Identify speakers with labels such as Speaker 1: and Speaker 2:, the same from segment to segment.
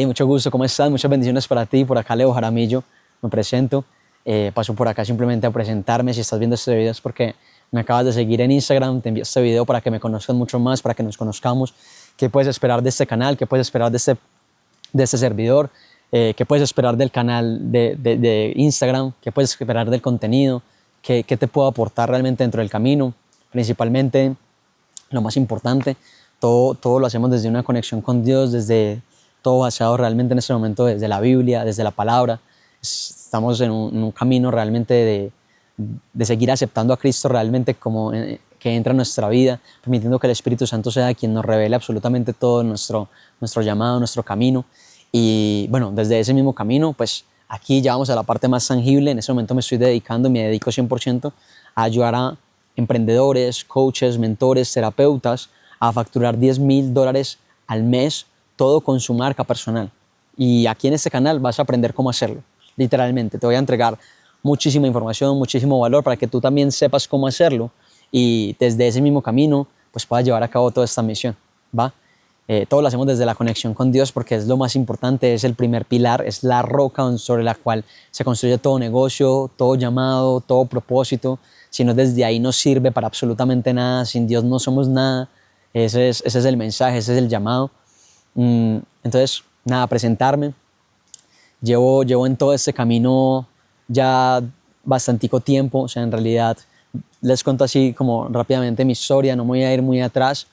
Speaker 1: Hey, mucho gusto, ¿cómo estás? Muchas bendiciones para ti. Por acá Leo Jaramillo, me presento. Paso por acá simplemente a presentarme. Si estás viendo este video es porque me acabas de seguir en Instagram. Te envío este video para que me conozcas mucho más, para que nos conozcamos. ¿Qué puedes esperar de este canal? ¿Qué puedes esperar de este servidor? ¿Qué puedes esperar del canal de Instagram? ¿Qué puedes esperar del contenido? ¿Qué te puedo aportar realmente dentro del camino? Principalmente, lo más importante, todo lo hacemos desde una conexión con Dios, desde todo basado realmente en este momento desde la Biblia, desde la palabra. Estamos en un camino realmente de seguir aceptando a Cristo realmente como que entra en nuestra vida, permitiendo que el Espíritu Santo sea quien nos revele absolutamente todo nuestro llamado, nuestro camino. Y bueno, desde ese mismo camino, pues aquí ya vamos a la parte más tangible. En ese momento me dedico 100% a ayudar a emprendedores, coaches, mentores, terapeutas a facturar $10,000 al mes, todo con su marca personal. Y aquí en este canal vas a aprender cómo hacerlo. Literalmente, te voy a entregar muchísima información, muchísimo valor para que tú también sepas cómo hacerlo y desde ese mismo camino pues puedas llevar a cabo toda esta misión, ¿va? Todo lo hacemos desde la conexión con Dios porque es lo más importante, es el primer pilar, es la roca sobre la cual se construye todo negocio, todo llamado, todo propósito. Si no, desde ahí no sirve para absolutamente nada. Sin Dios no somos nada. Ese es el mensaje, ese es el llamado. Entonces, nada, presentarme. Llevo en todo este camino ya bastantico tiempo. O sea, en realidad les cuento así como rápidamente mi historia, no me voy a ir muy atrás.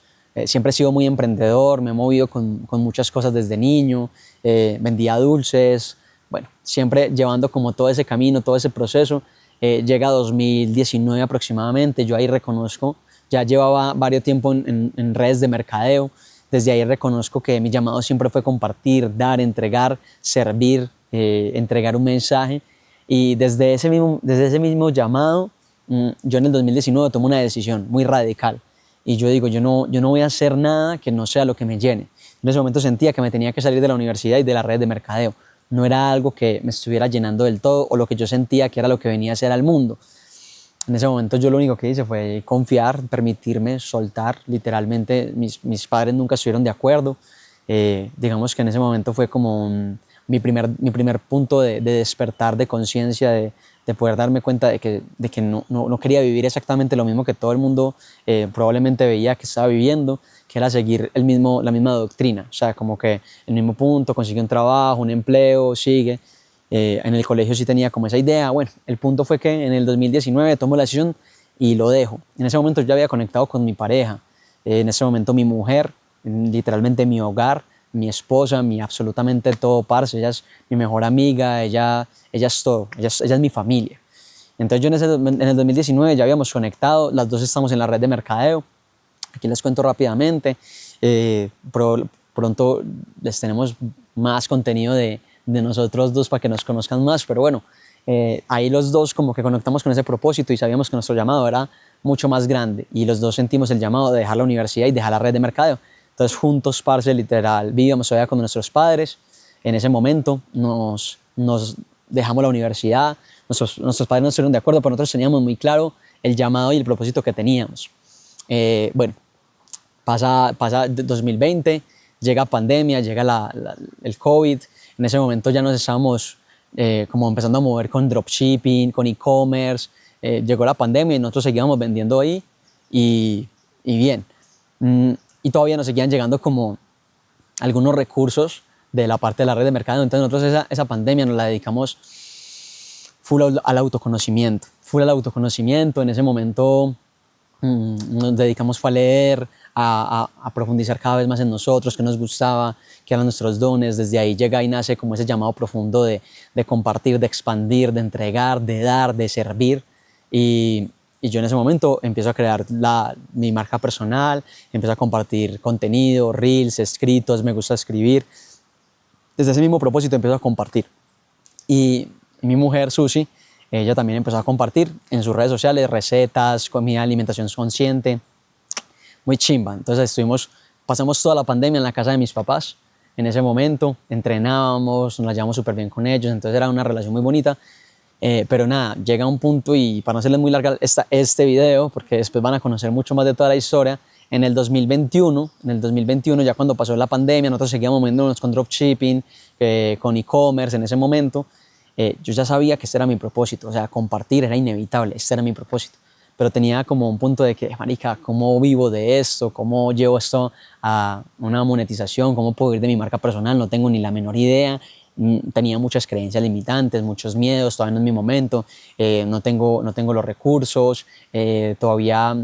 Speaker 1: Siempre he sido muy emprendedor, me he movido con muchas cosas desde niño, vendía dulces, bueno, siempre llevando como todo ese camino, todo ese proceso. Llega 2019 aproximadamente, yo ahí reconozco, ya llevaba varios tiempo en redes de mercadeo, desde ahí reconozco que mi llamado siempre fue compartir, dar, entregar, servir, entregar un mensaje. Y desde ese mismo llamado, yo en el 2019 tomo una decisión muy radical. Y yo digo, yo no voy a hacer nada que no sea lo que me llene. En ese momento sentía que me tenía que salir de la universidad y de la red de mercadeo. No era algo que me estuviera llenando del todo o lo que yo sentía que era lo que venía a hacer al mundo. En ese momento yo lo único que hice fue confiar, permitirme soltar. Literalmente mis padres nunca estuvieron de acuerdo. Digamos que en ese momento fue como mi primer punto de despertar de conciencia, de poder darme cuenta de que no quería vivir exactamente lo mismo que todo el mundo probablemente veía que estaba viviendo, que era seguir la misma doctrina. O sea, como que el mismo punto, consigue un trabajo, un empleo, sigue. En el colegio sí tenía como esa idea. Bueno, el punto fue que en el 2019 tomo la decisión y lo dejo. En ese momento ya había conectado con mi pareja. En ese momento mi mujer, literalmente mi hogar, mi esposa, mi absolutamente todo, parce. Ella es mi mejor amiga, ella es todo, ella es mi familia. Entonces yo en el 2019 ya habíamos conectado, las dos estamos en la red de mercadeo. Aquí les cuento rápidamente. Pronto les tenemos más contenido de nosotros dos para que nos conozcan más, pero bueno, ahí los dos como que conectamos con ese propósito y sabíamos que nuestro llamado era mucho más grande y los dos sentimos el llamado de dejar la universidad y dejar la red de mercadeo. Entonces juntos, parce, literal, vivíamos todavía con nuestros padres. En ese momento nos dejamos la universidad, nuestros padres no estuvieron de acuerdo, pero nosotros teníamos muy claro el llamado y el propósito que teníamos. Bueno, pasa 2020, llega pandemia, llega el COVID. En ese momento ya nos estábamos como empezando a mover con dropshipping, con e-commerce. Llegó la pandemia y nosotros seguíamos vendiendo ahí y bien. Y todavía nos seguían llegando como algunos recursos de la parte de la red de mercado. Entonces nosotros esa pandemia nos la dedicamos full al autoconocimiento. En ese momento nos dedicamos a leer, a profundizar cada vez más en nosotros, qué nos gustaba, qué eran nuestros dones. Desde ahí llega y nace como ese llamado profundo de compartir, de expandir, de entregar, de dar, de servir. Y yo en ese momento empiezo a crear mi marca personal, empiezo a compartir contenido, reels, escritos, me gusta escribir. Desde ese mismo propósito empiezo a compartir. Y mi mujer, Susi, ella también empezó a compartir en sus redes sociales recetas, comida, alimentación consciente, muy chimba. Entonces pasamos toda la pandemia en la casa de mis papás. En ese momento entrenábamos, nos la llevamos súper bien con ellos, entonces era una relación muy bonita. Pero nada, llega un punto y para no hacerles muy larga este video, porque después van a conocer mucho más de toda la historia, En el 2021, ya cuando pasó la pandemia, nosotros seguíamos moviéndonos con dropshipping, con e-commerce en ese momento. Yo ya sabía que este era mi propósito, o sea, compartir era inevitable, este era mi propósito. Pero tenía como un punto de que, marica, ¿cómo vivo de esto? ¿Cómo llevo esto a una monetización? ¿Cómo puedo ir de mi marca personal? No tengo ni la menor idea. Tenía muchas creencias limitantes, muchos miedos, todavía no es mi momento, no tengo los recursos, todavía,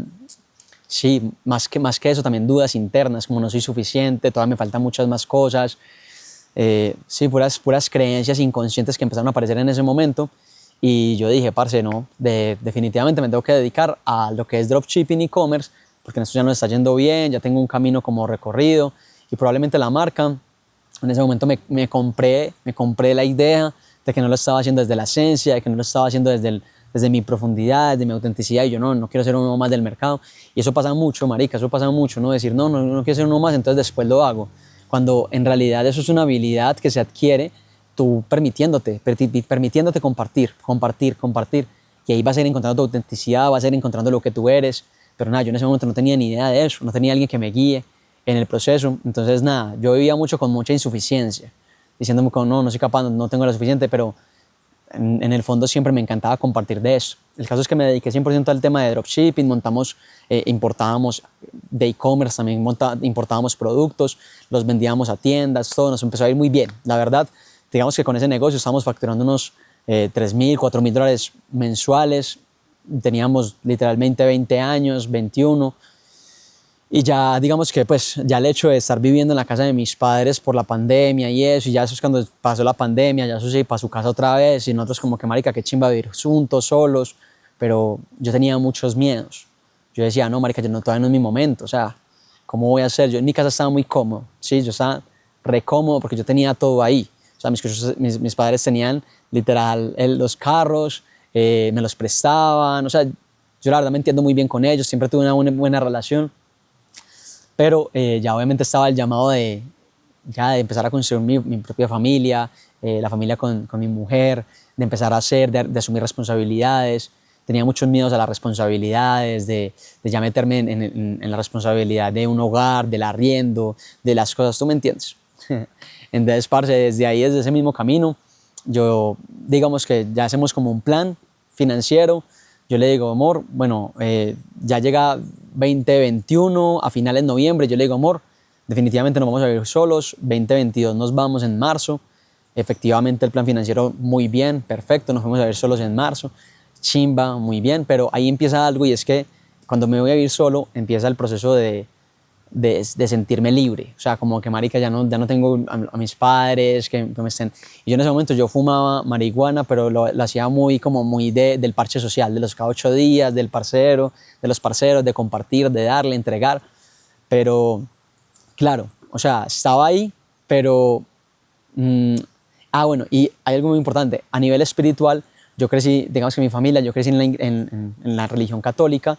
Speaker 1: sí, más que eso, también dudas internas, como no soy suficiente, todavía me faltan muchas más cosas. Sí, puras creencias inconscientes que empezaron a aparecer en ese momento. Y yo dije, parce, no, definitivamente me tengo que dedicar a lo que es dropshipping y e-commerce, porque en esto ya no está yendo bien, ya tengo un camino como recorrido y probablemente la marca. En ese momento me compré la idea de que no lo estaba haciendo desde la esencia, de que no lo estaba haciendo desde mi profundidad, desde mi autenticidad, y yo no quiero ser uno más del mercado. Y eso pasa mucho, marica, eso pasa mucho, ¿no? Decir, no quiero ser uno más, entonces después lo hago. Cuando en realidad eso es una habilidad que se adquiere tú permitiéndote compartir. Y ahí vas a ir encontrando tu autenticidad, vas a ir encontrando lo que tú eres. Pero nada, yo en ese momento no tenía ni idea de eso, no tenía alguien que me guíe en el proceso. Entonces nada, yo vivía mucho con mucha insuficiencia, diciéndome como no soy capaz, no tengo lo suficiente, pero en el fondo siempre me encantaba compartir de eso. El caso es que me dediqué 100% al tema de dropshipping, importábamos de e-commerce, también importábamos productos, los vendíamos a tiendas, todo nos empezó a ir muy bien. La verdad, digamos que con ese negocio estábamos facturando unos $3,000, $4,000 mensuales, teníamos literalmente 20 años, 21, y ya digamos que pues ya el hecho de estar viviendo en la casa de mis padres por la pandemia y eso, y ya eso es cuando pasó la pandemia, ya eso sí, para su casa otra vez, y nosotros como que marica, qué chimba vivir juntos, solos, pero yo tenía muchos miedos. Yo decía, no marica, todavía no es mi momento, o sea, ¿cómo voy a hacer? Yo en mi casa estaba muy cómodo, sí, yo estaba re cómodo porque yo tenía todo ahí. O sea, mis padres tenían literal los carros, me los prestaban, o sea, yo la verdad me entiendo muy bien con ellos, siempre tuve una buena relación. Pero ya obviamente estaba el llamado de empezar a construir mi propia familia, la familia con mi mujer, de empezar a de asumir responsabilidades. Tenía muchos miedos a las responsabilidades, de ya meterme en la responsabilidad de un hogar, del arriendo, de las cosas, ¿tú me entiendes? Entonces, parce, desde ese mismo camino, yo, digamos que ya hacemos como un plan financiero. Yo le digo, amor, bueno, ya llega 2021, a finales de noviembre, yo le digo, amor, definitivamente nos vamos a vivir solos, 2022 nos vamos en marzo. Efectivamente el plan financiero muy bien, perfecto, nos fuimos a vivir solos en marzo, chimba, muy bien, pero ahí empieza algo, y es que cuando me voy a vivir solo empieza el proceso de sentirme libre, o sea, como que marica, ya no tengo a mis padres que me estén. Y yo en ese momento yo fumaba marihuana, pero lo hacía muy del parche social, de los cada 8 días, de los parceros, de compartir, de darle, entregar. Pero claro, o sea, estaba ahí, pero bueno, y hay algo muy importante, a nivel espiritual, yo crecí, digamos que mi familia, yo crecí en la religión católica,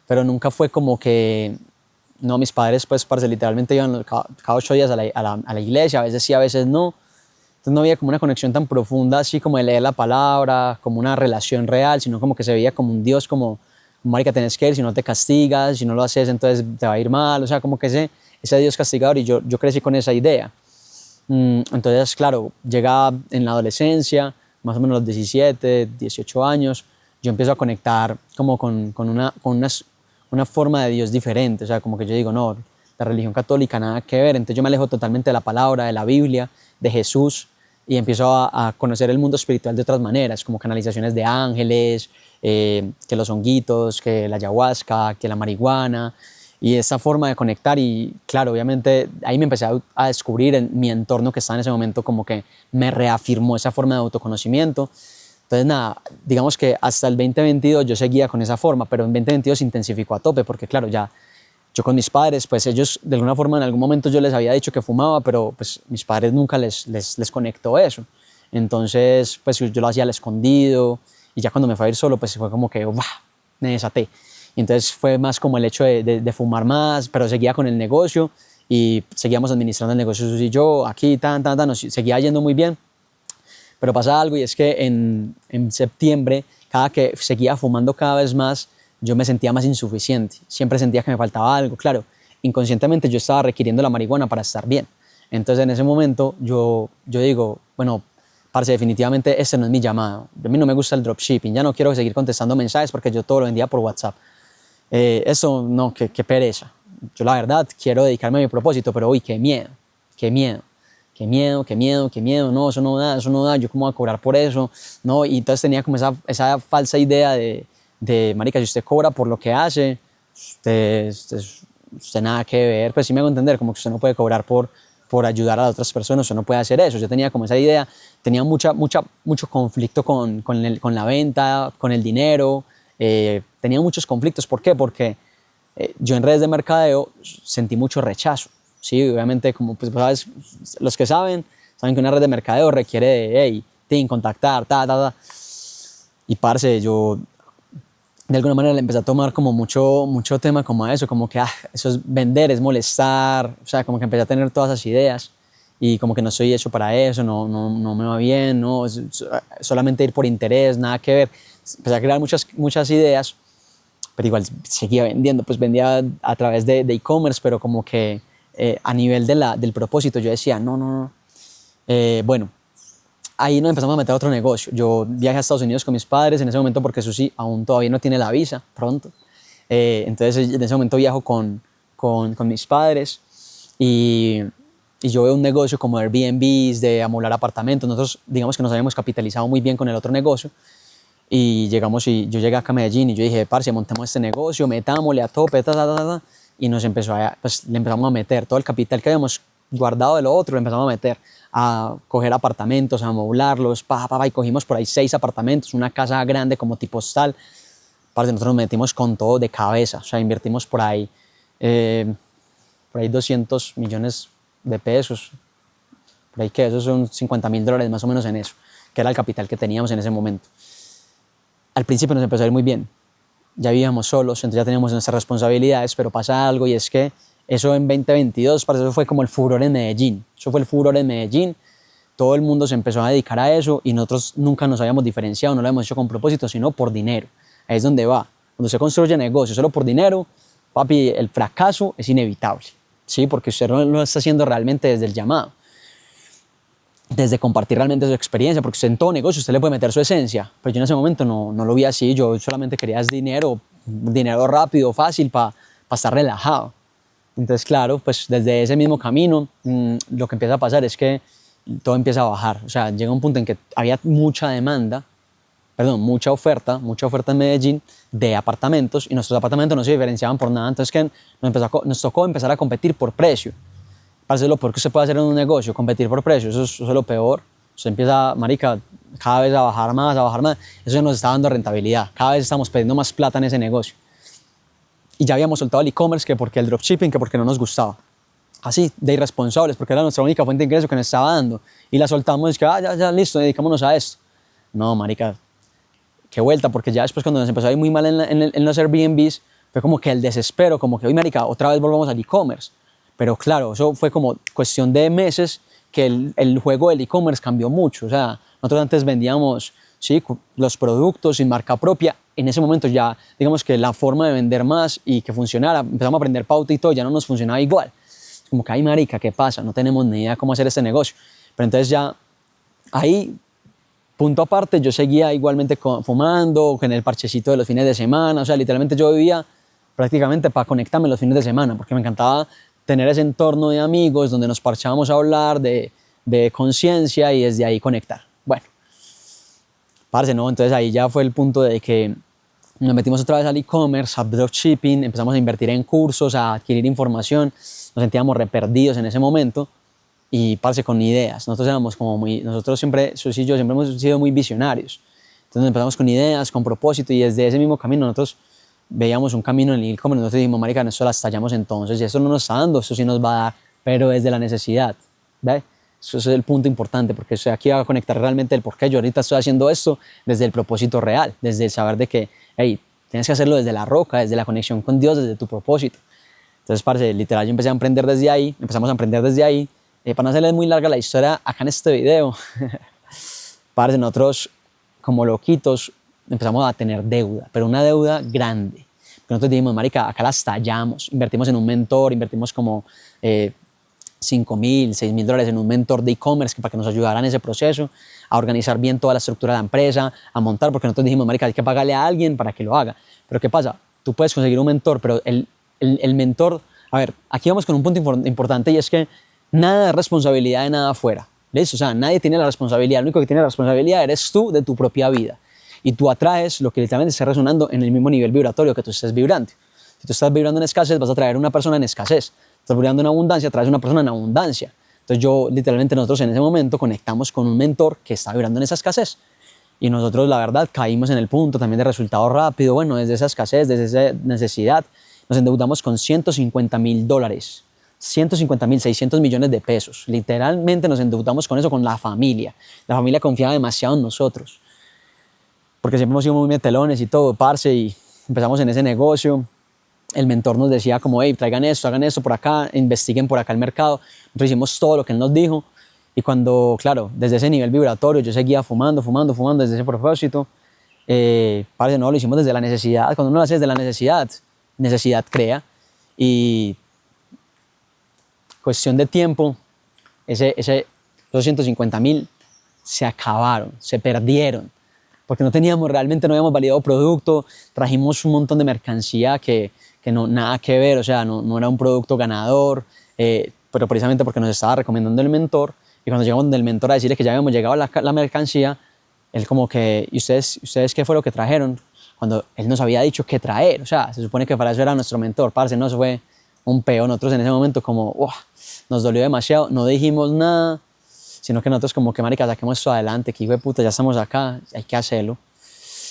Speaker 1: pero nunca fue como que, no, mis padres pues parce, literalmente iban cada 8 días a la iglesia, a veces sí, a veces no. Entonces no había como una conexión tan profunda así como de leer la palabra, como una relación real, sino como que se veía como un Dios como marica, tenés que ir, si no te castigas, si no lo haces entonces te va a ir mal, o sea, como que ese Dios castigador, y yo crecí con esa idea. Entonces, claro, llega en la adolescencia, más o menos los 17, 18 años, yo empiezo a conectar como con una forma de Dios diferente, o sea, como que yo digo, no, la religión católica nada que ver, entonces yo me alejo totalmente de la palabra, de la Biblia, de Jesús, y empiezo a conocer el mundo espiritual de otras maneras, como canalizaciones de ángeles, que los honguitos, que la ayahuasca, que la marihuana, y esa forma de conectar. Y claro, obviamente ahí me empecé a descubrir en mi entorno que estaba en ese momento, como que me reafirmó esa forma de autoconocimiento. Entonces nada, digamos que hasta el 2022 yo seguía con esa forma, pero en 2022 se intensificó a tope, porque claro, ya yo con mis padres, pues ellos de alguna forma en algún momento yo les había dicho que fumaba, pero pues mis padres nunca les conectó eso. Entonces pues yo lo hacía al escondido, y ya cuando me fui a ir solo pues fue como que me desaté. Y entonces fue más como el hecho de fumar más, pero seguía con el negocio y seguíamos administrando el negocio Sus y yo, aquí, nos seguía yendo muy bien. Pero pasa algo, y es que en septiembre, cada que seguía fumando cada vez más, yo me sentía más insuficiente. Siempre sentía que me faltaba algo. Claro, inconscientemente yo estaba requiriendo la marihuana para estar bien. Entonces en ese momento yo digo, bueno, parce, definitivamente ese no es mi llamado. A mí no me gusta el dropshipping, ya no quiero seguir contestando mensajes porque yo todo lo vendía por WhatsApp. Eso no, qué pereza. Yo la verdad quiero dedicarme a mi propósito, pero uy, qué miedo, qué miedo. Qué miedo, qué miedo, qué miedo, no, eso no da, yo cómo voy a cobrar por eso, no, y entonces tenía como esa falsa idea de, marica, si usted cobra por lo que hace, usted nada que ver, pues sí me hago entender, como que usted no puede cobrar por ayudar a otras personas, usted no puede hacer eso, yo tenía como esa idea, tenía mucho conflicto con la venta, con el dinero, tenía muchos conflictos, ¿por qué? Porque yo en redes de mercadeo sentí mucho rechazo. Sí, obviamente, como pues, ¿sabes? Los que saben que una red de mercadeo requiere de, hey, contactar, y parce, yo de alguna manera le empecé a tomar como mucho tema como a eso, como que eso es vender, es molestar, o sea, como que empecé a tener todas esas ideas y como que no soy hecho para eso, no me va bien, no, solamente ir por interés, nada que ver. Empecé a crear muchas ideas, pero igual seguía vendiendo, pues vendía a través de e-commerce, pero como que a nivel del propósito yo decía, no. Bueno, ahí nos empezamos a meter a otro negocio. Yo viajé a Estados Unidos con mis padres en ese momento porque Susi aún todavía no tiene la visa, pronto. Entonces en ese momento viajo con mis padres y yo veo un negocio como Airbnbs, de amoblar apartamentos. Nosotros digamos que nos habíamos capitalizado muy bien con el otro negocio y llegamos y yo llegué acá a Medellín y yo dije, parce, montemos este negocio, metámosle a tope, y nos empezó pues le empezamos a meter todo el capital que habíamos guardado de lo otro, le empezamos a meter a coger apartamentos, a amoblarlos, y cogimos por ahí 6 apartamentos, una casa grande como tipo hostal. Parce, nosotros nos metimos con todo de cabeza, o sea, invertimos por ahí 200 millones de pesos, por ahí que esos son $50.000 más o menos en eso, que era el capital que teníamos en ese momento. Al principio nos empezó a ir muy bien, ya vivíamos solos, entonces ya teníamos nuestras responsabilidades, pero pasa algo y es que eso en 2022, eso fue como el furor en Medellín, todo el mundo se empezó a dedicar a eso y nosotros nunca nos habíamos diferenciado, no lo habíamos hecho con propósito, sino por dinero. Ahí es donde va. Cuando se construye negocio solo por dinero, papi, el fracaso es inevitable, ¿sí? Porque usted no lo está haciendo realmente desde el llamado, desde compartir realmente su experiencia, porque usted en todo negocio usted le puede meter su esencia, pero yo en ese momento no lo vi así, yo solamente quería dinero rápido, fácil, para estar relajado. Entonces, claro, pues desde ese mismo camino lo que empieza a pasar es que todo empieza a bajar, o sea, llega un punto en que había mucha oferta en Medellín de apartamentos y nuestros apartamentos no se diferenciaban por nada, entonces que nos tocó empezar a competir por precio. Parece lo peor que usted puede hacer en un negocio, competir por precio, eso es lo peor. Usted empieza, marica, cada vez a bajar más, eso nos está dando rentabilidad, cada vez estamos perdiendo más plata en ese negocio. Y ya habíamos soltado el e-commerce, que porque el dropshipping, que porque no nos gustaba. Así, de irresponsables, porque era nuestra única fuente de ingreso que nos estaba dando. Y la soltamos y es que, ya, listo, dedicámonos a esto. No, marica, qué vuelta, porque ya después cuando nos empezó a ir muy mal en los Airbnbs, fue como que el desespero, como que, uy, marica, otra vez volvamos al e-commerce. Pero claro, eso fue como cuestión de meses que el juego del e-commerce cambió mucho. O sea, nosotros antes vendíamos, sí, los productos sin marca propia. En ese momento ya, digamos que la forma de vender más y que funcionara, empezamos a aprender pauta y todo, ya no nos funcionaba igual. Es como que, ay, marica, ¿qué pasa? No tenemos ni idea cómo hacer este negocio. Pero entonces ya, ahí, punto aparte, yo seguía igualmente fumando, con el parchecito de los fines de semana. O sea, literalmente yo vivía prácticamente para conectarme los fines de semana, porque me encantaba tener ese entorno de amigos donde nos parchábamos a hablar de conciencia y desde ahí conectar. Bueno, parce, ¿no? Entonces ahí ya fue el punto de que nos metimos otra vez al e-commerce, a dropshipping, empezamos a invertir en cursos, a adquirir información, nos sentíamos re perdidos en ese momento y, parce, con ideas. Nosotros siempre, Susi y yo, siempre hemos sido muy visionarios. Entonces empezamos con ideas, con propósito y desde ese mismo camino nosotros veíamos un camino en el e-commerce, nosotros dijimos, marica, esto la estallamos entonces y esto no nos está dando, esto sí nos va a dar, pero desde la necesidad, ¿ve? Eso es el punto importante, porque aquí va a conectar realmente el por qué yo ahorita estoy haciendo esto desde el propósito real, desde el saber de que, hey, tienes que hacerlo desde la roca, desde la conexión con Dios, desde tu propósito. Entonces, parce, literal, yo empecé a emprender desde ahí, empezamos a emprender desde ahí. Para no hacerles muy larga la historia acá en este video, parce, nosotros como loquitos empezamos a tener deuda, pero una deuda grande. Nosotros dijimos, marica, acá las tallamos, invertimos en un mentor, invertimos como 5.000, $6.000 en un mentor de e-commerce para que nos ayudara en ese proceso, a organizar bien toda la estructura de la empresa, a montar, porque nosotros dijimos, marica, hay que pagarle a alguien para que lo haga. Pero ¿qué pasa? Tú puedes conseguir un mentor, pero el mentor, a ver, aquí vamos con un punto importante y es que nada de responsabilidad de nada afuera. ¿Ves? O sea, nadie tiene la responsabilidad, lo único que tiene la responsabilidad eres tú de tu propia vida. Y tú atraes lo que literalmente está resonando en el mismo nivel vibratorio que tú estés vibrando. Si tú estás vibrando en escasez, vas a traer una persona en escasez. Estás vibrando en abundancia, traes una persona en abundancia. Entonces literalmente nosotros en ese momento conectamos con un mentor que está vibrando en esa escasez. Y nosotros, la verdad, caímos en el punto también de resultado rápido. Bueno, desde esa escasez, desde esa necesidad, nos endeudamos con $150.000. 150.000, 600 millones de pesos. Literalmente nos endeudamos con eso, con la familia. La familia confiaba demasiado en nosotros. Porque siempre hemos sido muy metelones y todo, parce, y empezamos en ese negocio. El mentor nos decía como, hey, traigan esto, hagan esto por acá, investiguen por acá el mercado. Nosotros hicimos todo lo que él nos dijo. Y cuando, claro, desde ese nivel vibratorio, yo seguía fumando desde ese propósito. Parce, no, lo hicimos desde la necesidad. Cuando uno lo hace desde la necesidad crea. Y cuestión de tiempo, esos 150.000 se acabaron, se perdieron. Porque realmente no habíamos validado producto, trajimos un montón de mercancía que no, nada que ver, o sea, no era un producto ganador, pero precisamente porque nos estaba recomendando el mentor, y cuando llegamos del mentor a decirle que ya habíamos llegado a la mercancía, él como que, ¿y ustedes qué fue lo que trajeron? Cuando él nos había dicho qué traer, o sea, se supone que para eso era nuestro mentor, parce, no, eso fue un peo. Nosotros en ese momento como, nos dolió demasiado, no dijimos nada, sino que nosotros como que, marica, saquemos esto adelante, que hijo de puta, ya estamos acá, hay que hacerlo.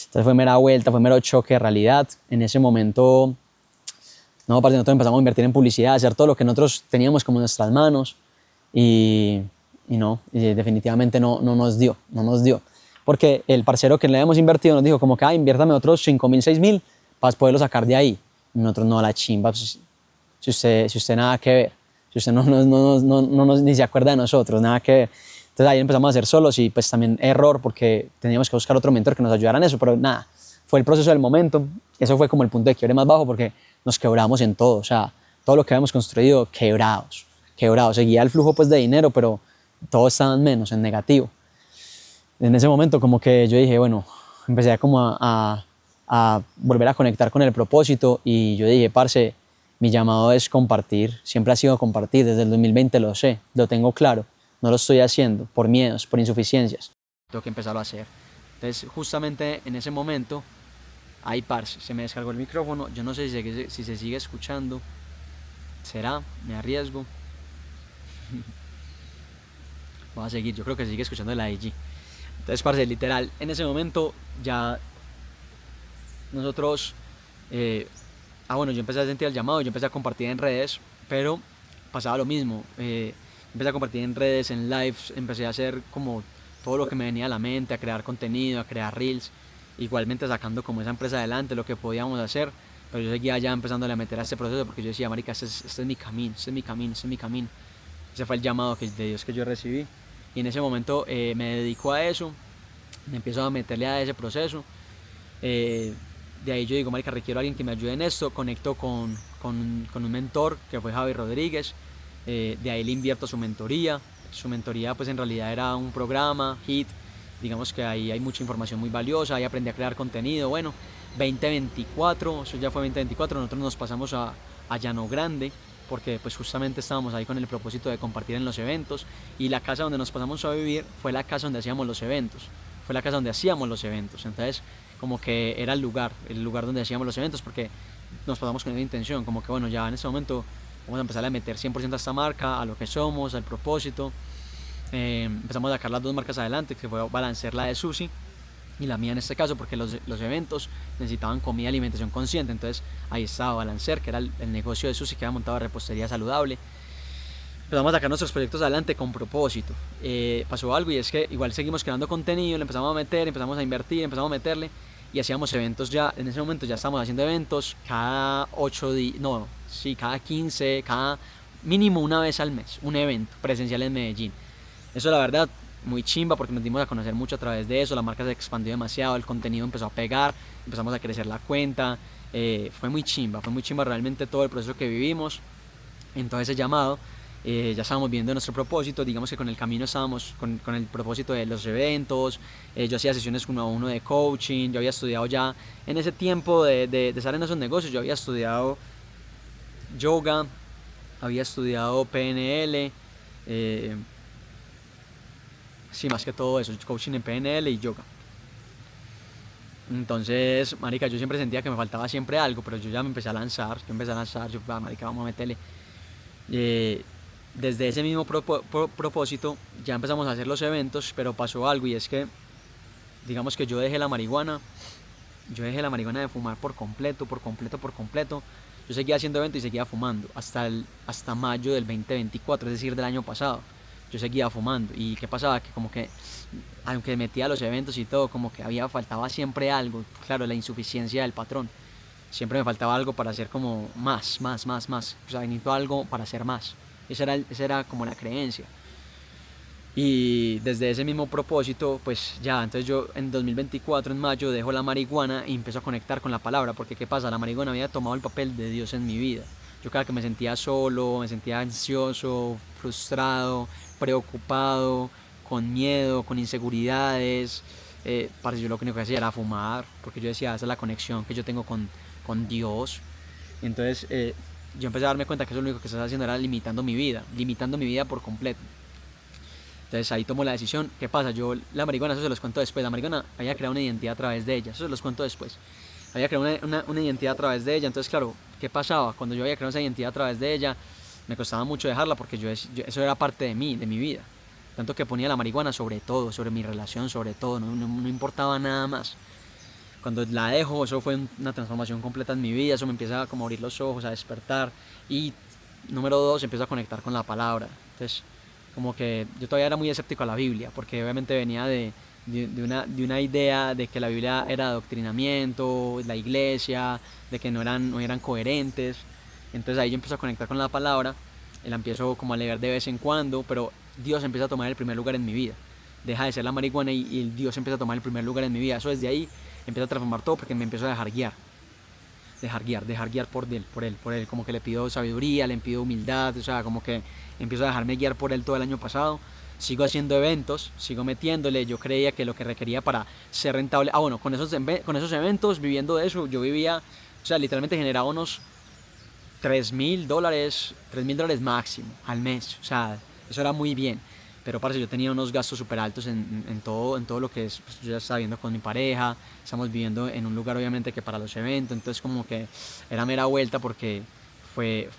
Speaker 1: Entonces fue mera vuelta, fue mero choque de realidad. En ese momento, no, parce, nosotros empezamos a invertir en publicidad, a hacer todo lo que nosotros teníamos como en nuestras manos y definitivamente no nos dio. Porque el parcero que le habíamos invertido nos dijo como que, inviértame otros 5.000, 6.000 para poderlo sacar de ahí. Y nosotros, no, la chimba, pues, si usted nada que ver, si usted ni se acuerda de nosotros, nada que ver. Entonces ahí empezamos a hacer solos y pues también error porque teníamos que buscar otro mentor que nos ayudara en eso, pero nada, fue el proceso del momento. Eso fue como el punto de quiebre más bajo porque nos quebramos en todo, o sea, todo lo que habíamos construido, quebrados. Seguía el flujo pues de dinero, pero todo estaba en menos, en negativo. En ese momento como que yo dije, bueno, empecé como a volver a conectar con el propósito y yo dije, parce, mi llamado es compartir, siempre ha sido compartir, desde el 2020 lo sé, lo tengo claro, no lo estoy haciendo por miedos, por insuficiencias. Tengo que empezarlo a hacer. Entonces, justamente en ese momento, ahí, parce, se me descargó el micrófono, yo no sé si se sigue escuchando, ¿será? Me arriesgo. Voy a seguir, yo creo que se sigue escuchando la IG. Entonces, parce, literal, en ese momento ya nosotros... bueno, yo empecé a sentir el llamado, yo empecé a compartir en redes, pero pasaba lo mismo. Empecé a compartir en redes, en lives, empecé a hacer como todo lo que me venía a la mente, a crear contenido, a crear reels, igualmente sacando como esa empresa adelante, lo que podíamos hacer, pero yo seguía ya empezándole a meter a este proceso porque yo decía, marica, este es mi camino, este es mi camino. Ese fue el llamado de Dios que yo recibí y en ese momento me dedico a eso, me empiezo a meterle a ese proceso. De ahí yo digo, marica, requiero a alguien que me ayude en esto, conecto con un mentor que fue Javi Rodríguez, de ahí le invierto su mentoría pues en realidad era un programa, HIT, digamos que ahí hay mucha información muy valiosa, ahí aprendí a crear contenido, bueno, 2024, eso ya fue 2024, nosotros nos pasamos a Llano Grande, porque pues justamente estábamos ahí con el propósito de compartir en los eventos y la casa donde nos pasamos a vivir fue la casa donde hacíamos los eventos, entonces como que era el lugar donde hacíamos los eventos porque nos pasamos con esa intención, como que bueno, ya en ese momento vamos a empezar a meter 100% a esta marca, a lo que somos, al propósito. Empezamos a sacar las dos marcas adelante, que fue Balancer, la de Susi, y la mía en este caso, porque los eventos necesitaban comida y alimentación consciente, entonces ahí estaba Balancer, que era el negocio de Susi, que había montado repostería saludable. Empezamos a sacar nuestros proyectos adelante con propósito. Pasó algo y es que igual seguimos creando contenido, le empezamos a meter, empezamos a invertir, empezamos a meterle y hacíamos eventos ya, en ese momento ya estábamos haciendo eventos cada 8 días, no, sí, cada 15, cada mínimo una vez al mes, un evento presencial en Medellín. Eso la verdad, muy chimba porque nos dimos a conocer mucho a través de eso, la marca se expandió demasiado, el contenido empezó a pegar, empezamos a crecer la cuenta, fue muy chimba realmente todo el proceso que vivimos en todo ese llamado. Ya estábamos viendo nuestro propósito, digamos que con el camino estábamos con el propósito de los eventos, yo hacía sesiones uno a uno de coaching, yo había estudiado ya en ese tiempo de estar en esos negocios, yo había estudiado yoga, había estudiado PNL, sí, más que todo eso, coaching en PNL y yoga. Entonces, marica, yo siempre sentía que me faltaba siempre algo, pero yo ya me empecé a lanzar, marica, vamos a meterle. Desde ese mismo propósito ya empezamos a hacer los eventos, pero pasó algo y es que, digamos que yo dejé la marihuana de fumar por completo. Yo seguía haciendo eventos y seguía fumando hasta mayo del 2024, es decir, del año pasado. Yo seguía fumando y ¿qué pasaba? Que como que, aunque metía los eventos y todo, como que faltaba siempre algo. Claro, la insuficiencia del patrón. Siempre me faltaba algo para hacer como más. O sea, necesito algo para hacer más. Esa era como la creencia. Y desde ese mismo propósito, pues ya, entonces yo en 2024, en mayo, dejo la marihuana y empiezo a conectar con la palabra, porque ¿qué pasa? La marihuana había tomado el papel de Dios en mi vida. Yo cada que me sentía solo, me sentía ansioso, frustrado, preocupado, con miedo, con inseguridades, yo lo único que hacía era fumar, porque yo decía, esa es la conexión que yo tengo con Dios. Entonces yo empecé a darme cuenta que eso lo único que estaba haciendo era limitando mi vida por completo. Entonces ahí tomo la decisión. ¿Qué pasa? Yo la marihuana, eso se los cuento después. La marihuana había creado una identidad a través de ella. Eso se los cuento después. Había creado una identidad a través de ella. Entonces, claro, ¿qué pasaba? Cuando yo había creado esa identidad a través de ella, me costaba mucho dejarla porque eso era parte de mí, de mi vida. Tanto que ponía la marihuana sobre todo, sobre mi relación, sobre todo. No importaba nada más. Cuando la dejo, eso fue una transformación completa en mi vida. Eso me empieza como a abrir los ojos, a despertar. Y número 2, empiezo a conectar con la palabra. Entonces, como que yo todavía era muy escéptico a la Biblia, porque obviamente venía de una idea de que la Biblia era adoctrinamiento, la iglesia, de que no eran coherentes. Entonces ahí yo empiezo a conectar con la palabra, y la empiezo como a leer de vez en cuando, pero Dios empieza a tomar el primer lugar en mi vida. Deja de ser la marihuana y Dios empieza a tomar el primer lugar en mi vida. Eso desde ahí empieza a transformar todo porque me empiezo a dejar guiar por él, como que le pido sabiduría, le pido humildad, o sea, como que empiezo a dejarme guiar por él todo el año pasado. Sigo haciendo eventos, sigo metiéndole. Yo creía que lo que requería para ser rentable, bueno, con esos eventos, viviendo de eso, yo vivía, o sea, literalmente generaba unos $3,000 máximo al mes, o sea, eso era muy bien. Pero parce, yo tenía unos gastos súper altos en todo lo que es, pues, yo ya estaba viviendo con mi pareja, estamos viviendo en un lugar obviamente que para los eventos, entonces como que era mera vuelta porque fue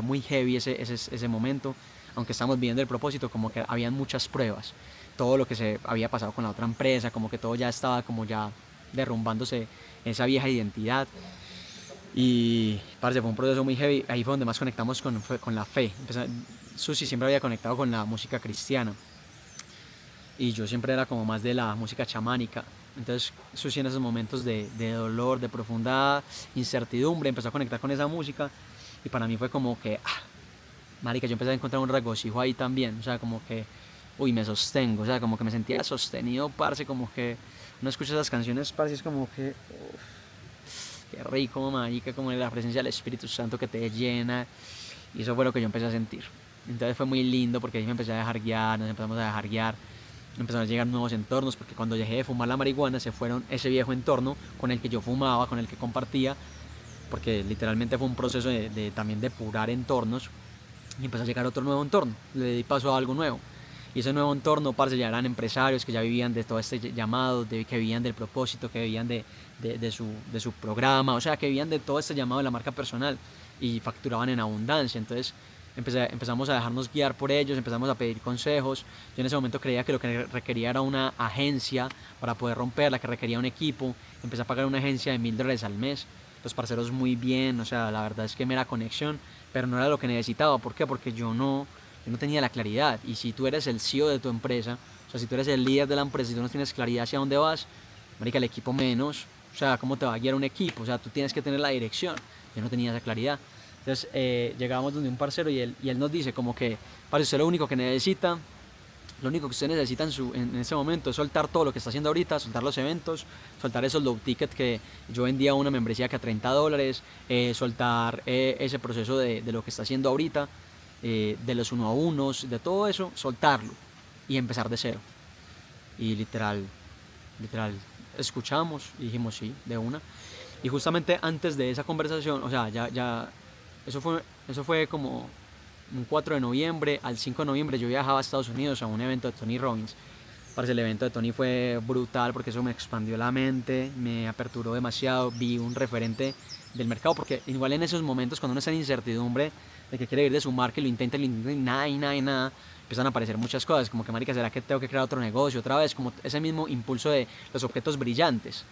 Speaker 1: muy heavy ese momento, aunque estábamos viviendo el propósito, como que habían muchas pruebas, todo lo que se había pasado con la otra empresa, como que todo ya estaba como ya derrumbándose esa vieja identidad. Y parce, fue un proceso muy heavy. Ahí fue donde más conectamos con la fe. Susi siempre había conectado con la música cristiana y yo siempre era como más de la música chamánica. Entonces Susi en esos momentos de dolor, de profunda incertidumbre, empezó a conectar con esa música y para mí fue como que, marica, yo empecé a encontrar un regocijo ahí también. O sea, como que, uy, me sostengo. O sea, como que me sentía sostenido, parce, como que uno escucha esas canciones, parce, es como que... Qué rico, marica, como la presencia del Espíritu Santo que te llena. Y eso fue lo que yo empecé a sentir. Entonces fue muy lindo porque ahí me empecé a dejar guiar, nos empezamos a dejar guiar. Empezaron a llegar nuevos entornos porque cuando dejé de fumar la marihuana se fueron ese viejo entorno con el que yo fumaba, con el que compartía, porque literalmente fue un proceso de también depurar entornos y empezó a llegar otro nuevo entorno, le di paso a algo nuevo. Y ese nuevo entorno, parce, ya eran empresarios que ya vivían de todo este llamado, que vivían del propósito, que vivían de su programa, o sea, que vivían de todo este llamado de la marca personal y facturaban en abundancia. Entonces empezamos a dejarnos guiar por ellos, empezamos a pedir consejos. Yo en ese momento creía que lo que requería era una agencia para poder romperla, que requería un equipo. Empecé a pagar una agencia de $1,000 al mes. Los parceros muy bien, o sea, la verdad es que mera conexión, pero no era lo que necesitaba. ¿Por qué? Porque yo no tenía la claridad. Y si tú eres el CEO de tu empresa, o sea, si tú eres el líder de la empresa y tú no tienes claridad hacia dónde vas, marica, el equipo menos. O sea, ¿cómo te va a guiar un equipo? O sea, tú tienes que tener la dirección. Yo no tenía esa claridad. Entonces llegábamos donde un parcero y él nos dice como que, parce, usted lo único que necesita Lo único que usted necesita en ese momento es soltar todo lo que está haciendo ahorita, soltar los eventos, soltar esos low ticket que yo vendía una membresía que a $30, soltar ese proceso de lo que está haciendo ahorita, de los 1 a 1, de todo eso, soltarlo y empezar de cero. Y literal, escuchamos y dijimos sí, de una. Y justamente antes de esa conversación, o sea, eso fue como un 4 de noviembre, al 5 de noviembre yo viajaba a Estados Unidos a un evento de Tony Robbins. Parece, el evento de Tony fue brutal porque eso me expandió la mente, me aperturó demasiado, vi un referente del mercado, porque igual en esos momentos cuando uno está en incertidumbre de que quiere ir de su marca y lo intenta y nada, empiezan a aparecer muchas cosas, como que marica, ¿será que tengo que crear otro negocio otra vez? Como ese mismo impulso de los objetos brillantes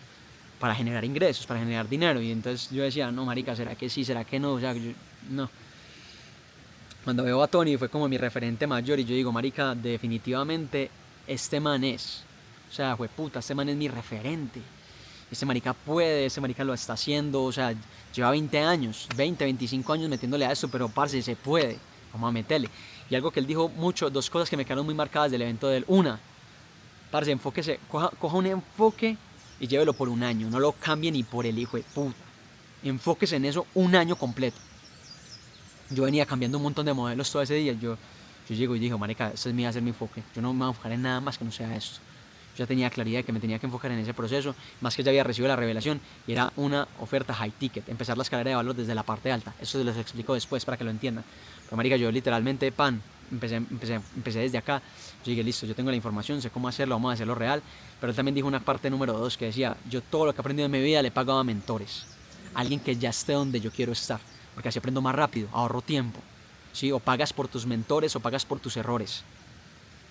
Speaker 1: para generar ingresos, para generar dinero. Y entonces yo decía, no marica, ¿será que sí? ¿Será que no? O sea, no. Cuando veo a Tony fue como mi referente mayor y yo digo, marica, definitivamente este man es. O sea, fue puta, este man es mi referente. Este marica puede, este marica lo está haciendo, o sea, lleva 20 años, 25 años metiéndole a esto, pero parce, se puede, vamos a meterle. Y algo que él dijo mucho, dos cosas que me quedaron muy marcadas del evento de él. Una, parce, enfóquese, coja un enfoque y llévelo por un año, no lo cambie ni por el hijo de puta. Enfóquese en eso un año completo. Yo venía cambiando un montón de modelos todo ese día. Yo llego y digo, marica, este es mi enfoque. Yo no me voy a enfocar en nada más que no sea esto. Yo ya tenía claridad de que me tenía que enfocar en ese proceso, más que ya había recibido la revelación y era una oferta high ticket, empezar la escalera de valor desde la parte alta. Eso se los explico después para que lo entiendan. Pero marica, yo literalmente, empecé desde acá. Yo dije, listo, yo tengo la información, sé cómo hacerlo, vamos a hacerlo real. Pero él también dijo una parte número 2 que decía, yo todo lo que he aprendido en mi vida le he pagado a mentores. Alguien que ya esté donde yo quiero estar, porque así aprendo más rápido, ahorro tiempo. ¿Sí? O pagas por tus mentores o pagas por tus errores.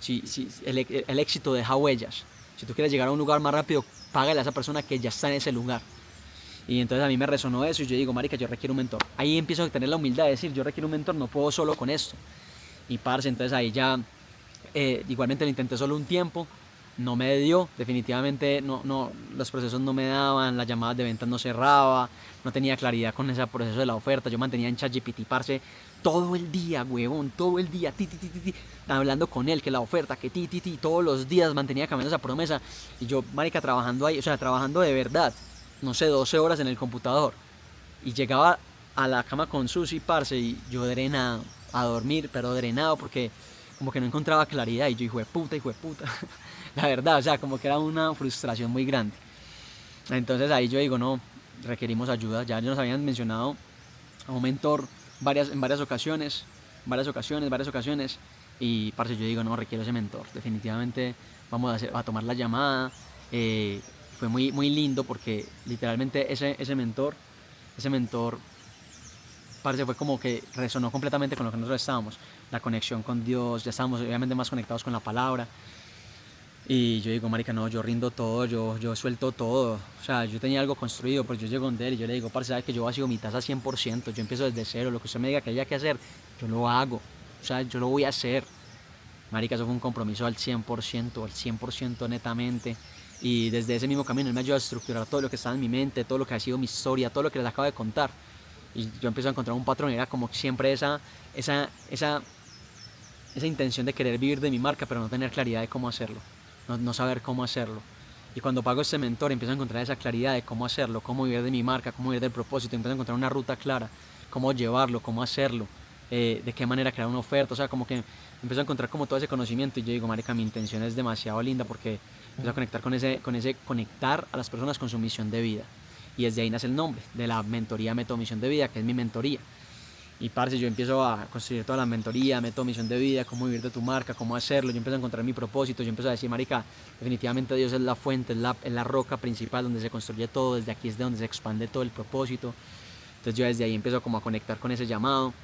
Speaker 1: ¿Sí? El éxito deja huellas. Si tú quieres llegar a un lugar más rápido, págale a esa persona que ya está en ese lugar. Y entonces a mí me resonó eso y yo digo, marica, yo requiero un mentor. Ahí empiezo a tener la humildad de decir, yo requiero un mentor, no puedo solo con esto. Y parce, entonces ahí ya, igualmente lo intenté solo un tiempo, no me dio, definitivamente los procesos no me daban, las llamadas de ventas no cerraba, no tenía claridad con ese proceso de la oferta, yo mantenía en ChatGPT, parce, todo el día, huevón, todo el día, hablando con él, que la oferta, que todos los días mantenía cambiando esa promesa, y yo, marica, trabajando ahí, o sea, trabajando de verdad, no sé, 12 horas en el computador, y llegaba a la cama con Susi, parce, y yo drenado, a dormir, pero drenado, porque como que no encontraba claridad, y yo, hijo de puta, la verdad, o sea, como que era una frustración muy grande. Entonces ahí yo digo, no, requerimos ayuda, ya nos habían mencionado a un mentor en varias ocasiones, y parce, yo digo, no, requiero ese mentor, definitivamente vamos a tomar la llamada. Fue muy lindo porque literalmente ese mentor, parce, fue como que resonó completamente con lo que nosotros estábamos, la conexión con Dios, ya estábamos obviamente más conectados con la palabra. Y yo digo, marica, no, yo rindo todo, yo suelto todo. O sea, yo tenía algo construido, pero yo llego donde él y yo le digo, parce, ¿sabes que yo vacío mi taza 100%? Yo empiezo desde cero, lo que usted me diga que haya que hacer, yo lo hago. O sea, yo lo voy a hacer. Marica, eso fue un compromiso al 100% netamente. Y desde ese mismo camino él me ayudó a estructurar todo lo que estaba en mi mente, todo lo que ha sido mi historia, todo lo que les acabo de contar. Y yo empiezo a encontrar un patrón, era como siempre esa intención de querer vivir de mi marca, pero no tener claridad de cómo hacerlo. No saber cómo hacerlo. Y cuando pago este mentor empiezo a encontrar esa claridad de cómo hacerlo, cómo vivir de mi marca, cómo vivir del propósito, empiezo a encontrar una ruta clara, cómo llevarlo, cómo hacerlo, de qué manera crear una oferta, o sea, como que empiezo a encontrar como todo ese conocimiento y yo digo, marica, mi intención es demasiado linda porque empiezo a conectar con ese conectar a las personas con su misión de vida. Y desde ahí nace el nombre de la mentoría Método Misión de Vida, que es mi mentoría. Y parce, yo empiezo a construir toda la mentoría, método, misión de vida, cómo vivir de tu marca, cómo hacerlo. Yo empiezo a encontrar mi propósito, yo empiezo a decir, marica, definitivamente Dios es la fuente, es la roca principal donde se construye todo, desde aquí es de donde se expande todo el propósito. Entonces yo desde ahí empiezo como a conectar con ese llamado.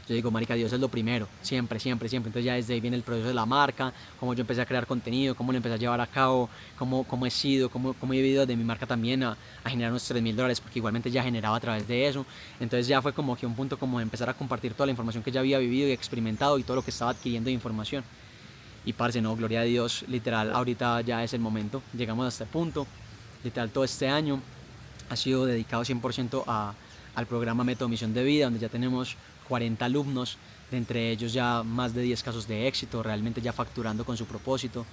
Speaker 1: Yo digo, marica, Dios es lo primero, siempre. Entonces ya desde ahí viene el proceso de la marca, cómo yo empecé a crear contenido, cómo lo empecé a llevar a cabo, cómo he sido, cómo he vivido de mi marca también a generar unos $3,000, porque igualmente ya generaba a través de eso. Entonces ya fue como que un punto como de empezar a compartir toda la información que ya había vivido y experimentado y todo lo que estaba adquiriendo de información. Y parce, no, gloria a Dios, literal, ahorita ya es el momento, llegamos a este punto. Literal, todo este año ha sido dedicado 100% al programa Método Misión de Vida, donde ya tenemos 40 alumnos de entre ellos ya más de 10 casos de éxito, realmente ya facturando con su propósito.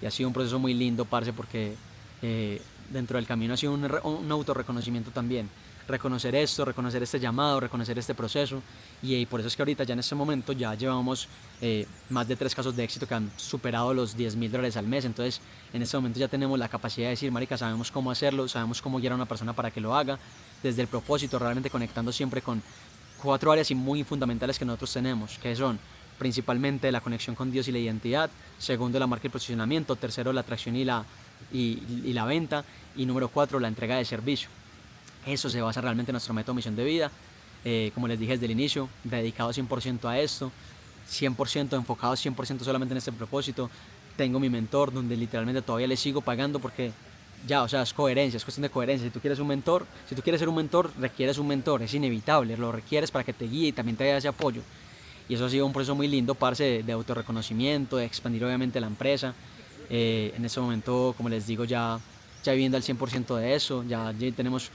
Speaker 1: Y ha sido un proceso muy lindo, parce, porque dentro del camino ha sido un autorreconocimiento también. Reconocer esto, reconocer este llamado, reconocer este proceso. Y por eso es que ahorita ya en este momento ya llevamos más de 3 casos de éxito que han superado los $10,000 al mes. Entonces en este momento ya tenemos la capacidad de decir, marica, sabemos cómo hacerlo, sabemos cómo guiar a una persona para que lo haga, desde el propósito, realmente conectando siempre con 4 áreas muy fundamentales que nosotros tenemos, que son principalmente la conexión con Dios y la identidad, segundo la marca y posicionamiento, tercero la atracción y la venta, y número 4 la entrega de servicio. Eso se basa realmente en nuestro método misión de vida, como les dije desde el inicio, dedicado 100% a esto, 100% enfocado 100% solamente en este propósito. Tengo mi mentor donde literalmente todavía le sigo pagando porque ya, o sea, es coherencia, es cuestión de coherencia. Si tú quieres un mentor, si tú quieres ser un mentor, requieres un mentor, es inevitable, lo requieres para que te guíe y también te dé ese apoyo. Y eso ha sido un proceso muy lindo, parce, de autorreconocimiento, de expandir obviamente la empresa. En ese momento, como les digo, ya viviendo al 100% de eso, ya tenemos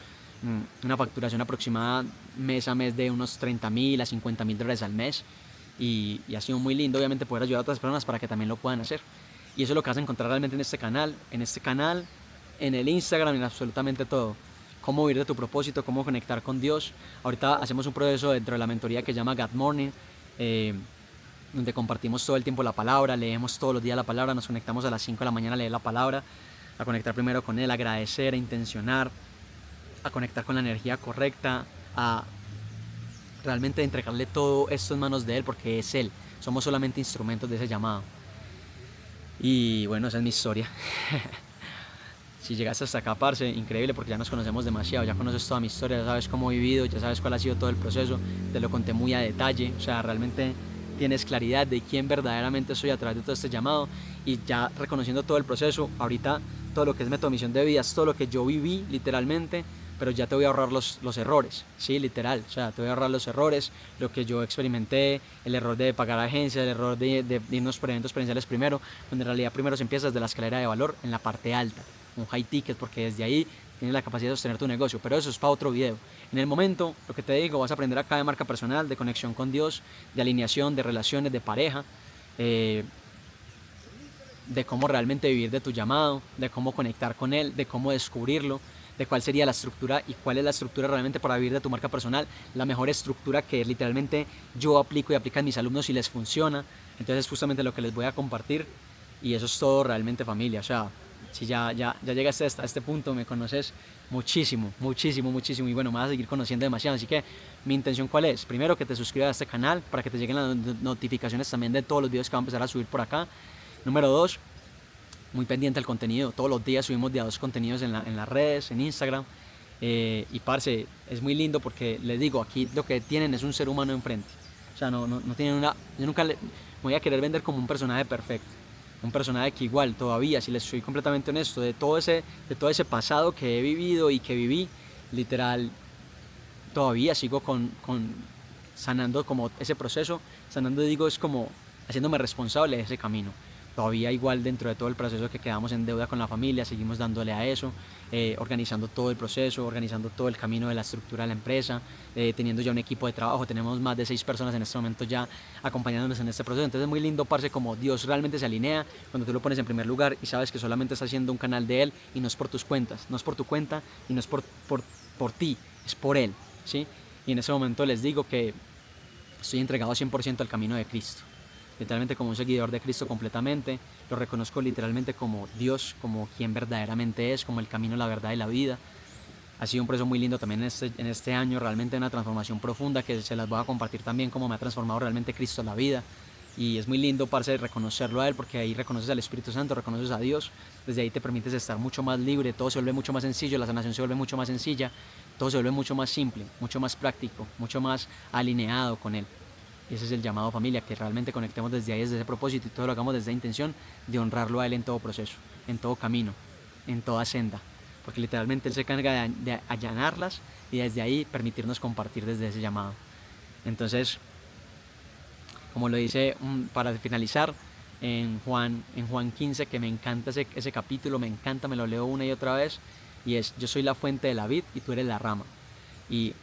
Speaker 1: una facturación aproximada mes a mes de unos $30,000 a $50,000 al mes. Y ha sido muy lindo, obviamente, poder ayudar a otras personas para que también lo puedan hacer. Y eso es lo que vas a encontrar realmente en este canal, en el Instagram, en absolutamente todo. Cómo vivir de tu propósito, cómo conectar con Dios. Ahorita hacemos un proceso dentro de la mentoría que se llama God Morning, donde compartimos todo el tiempo la palabra, leemos todos los días la palabra, nos conectamos a las 5 de la mañana a leer la palabra, a conectar primero con Él, a agradecer, a intencionar, a conectar con la energía correcta, a realmente entregarle todo esto en manos de Él, porque es Él, somos solamente instrumentos de ese llamado. Y bueno, esa es mi historia. Si llegaste hasta acá, parce, increíble, porque ya nos conocemos demasiado, ya conoces toda mi historia, ya sabes cómo he vivido, ya sabes cuál ha sido todo el proceso, te lo conté muy a detalle, o sea, realmente tienes claridad de quién verdaderamente soy a través de todo este llamado, y ya reconociendo todo el proceso, ahorita todo lo que es método misión de vida es todo lo que yo viví literalmente, pero ya te voy a ahorrar los errores, sí, literal, o sea, te voy a ahorrar los errores, lo que yo experimenté, el error de pagar agencias, el error de irnos por eventos presenciales primero, donde en realidad primero se empieza desde la escalera de valor en la parte alta, un high ticket, porque desde ahí tienes la capacidad de sostener tu negocio, pero eso es para otro video. En el momento, lo que te digo, vas a aprender acá de marca personal, de conexión con Dios, de alineación, de relaciones, de pareja, de cómo realmente vivir de tu llamado, de cómo conectar con Él, de cómo descubrirlo, de cuál sería la estructura y cuál es la estructura realmente para vivir de tu marca personal, la mejor estructura que literalmente yo aplico y aplican mis alumnos y les funciona. Entonces es justamente lo que les voy a compartir, y eso es todo realmente, familia. O sea, si ya llegaste hasta este punto, me conoces muchísimo, muchísimo, muchísimo, y bueno, me vas a seguir conociendo demasiado. Así que mi intención, ¿cuál es? Primero, que te suscribas a este canal para que te lleguen las notificaciones también de todos los videos que van a empezar a subir por acá. Número 2, muy pendiente al contenido. Todos los días subimos de a 2 contenidos en las redes, en Instagram. Y parce, es muy lindo porque les digo, aquí lo que tienen es un ser humano enfrente. O sea, no tienen una... Yo nunca me voy a querer vender como un personaje perfecto. Un personaje que igual todavía, si les soy completamente honesto, de todo ese pasado que he vivido y que viví, literal, todavía sigo sanando como ese proceso. Sanando, digo, es como haciéndome responsable de ese camino. Todavía igual dentro de todo el proceso que quedamos en deuda con la familia, seguimos dándole a eso, organizando todo el proceso, organizando todo el camino de la estructura de la empresa, teniendo ya un equipo de trabajo. Tenemos más de 6 personas en este momento ya acompañándonos en este proceso. Entonces es muy lindo, parce, como Dios realmente se alinea cuando tú lo pones en primer lugar y sabes que solamente estás haciendo un canal de Él, y no es por tus cuentas, no es por tu cuenta y no es por ti, es por Él, ¿sí? Y en ese momento les digo que estoy entregado 100% al camino de Cristo, literalmente como un seguidor de Cristo completamente. Lo reconozco literalmente como Dios, como quien verdaderamente es, como el camino, la verdad y la vida. Ha sido un proceso muy lindo también en este año, realmente una transformación profunda que se las voy a compartir también, cómo me ha transformado realmente Cristo la vida. Y es muy lindo, parce, reconocerlo a Él, porque ahí reconoces al Espíritu Santo, reconoces a Dios. Desde ahí te permites estar mucho más libre, todo se vuelve mucho más sencillo, la sanación se vuelve mucho más sencilla, todo se vuelve mucho más simple, mucho más práctico, mucho más alineado con Él. Y ese es el llamado, familia, que realmente conectemos desde ahí, desde ese propósito, y todo lo hagamos desde la intención de honrarlo a Él en todo proceso, en todo camino, en toda senda. Porque literalmente Él se encarga de allanarlas, y desde ahí permitirnos compartir desde ese llamado. Entonces, como lo dice para finalizar, en Juan 15, que me encanta ese capítulo, me encanta, me lo leo una y otra vez, y es: yo soy la fuente de la vid y tú eres la rama. Y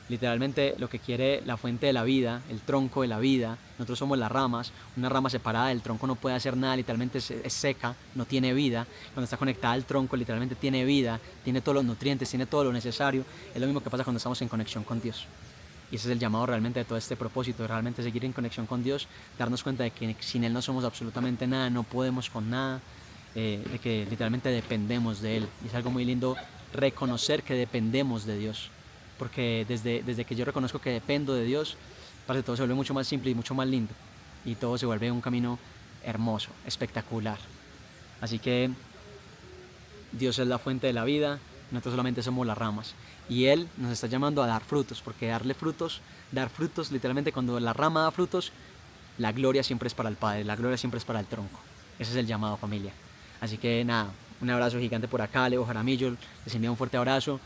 Speaker 1: Literalmente lo que quiere la fuente de la vida, el tronco de la vida, nosotros somos las ramas, una rama separada del tronco no puede hacer nada, literalmente es seca, no tiene vida. Cuando está conectada al tronco literalmente tiene vida, tiene todos los nutrientes, tiene todo lo necesario. Es lo mismo que pasa cuando estamos en conexión con Dios. Y ese es el llamado realmente de todo este propósito, de realmente seguir en conexión con Dios, darnos cuenta de que sin Él no somos absolutamente nada, no podemos con nada, de que literalmente dependemos de Él. Y es algo muy lindo reconocer que dependemos de Dios, porque desde que yo reconozco que dependo de Dios, parece todo se vuelve mucho más simple y mucho más lindo, y todo se vuelve un camino hermoso, espectacular. Así que Dios es la fuente de la vida, nosotros solamente somos las ramas. Y Él nos está llamando a dar frutos, porque dar frutos, literalmente cuando la rama da frutos, la gloria siempre es para el Padre, la gloria siempre es para el tronco. Ese es el llamado, familia. Así que nada, un abrazo gigante por acá, Leo Jaramillo, les envío un fuerte abrazo.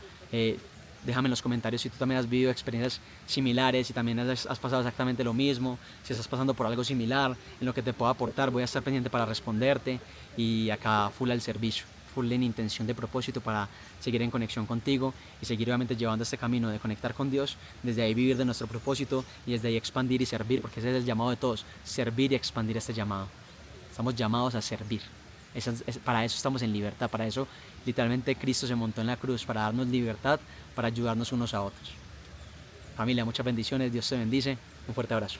Speaker 1: Déjame en los comentarios si tú también has vivido experiencias similares, si también has pasado exactamente lo mismo, si estás pasando por algo similar, en lo que te pueda aportar, voy a estar pendiente para responderte. Y acá full al servicio, full en intención de propósito para seguir en conexión contigo y seguir obviamente llevando este camino de conectar con Dios, desde ahí vivir de nuestro propósito y desde ahí expandir y servir, porque ese es el llamado de todos, servir y expandir este llamado. Estamos llamados a servir. Para eso estamos en libertad, para eso literalmente Cristo se montó en la cruz, para darnos libertad, para ayudarnos unos a otros. Familia, muchas bendiciones, Dios te bendice, un fuerte abrazo.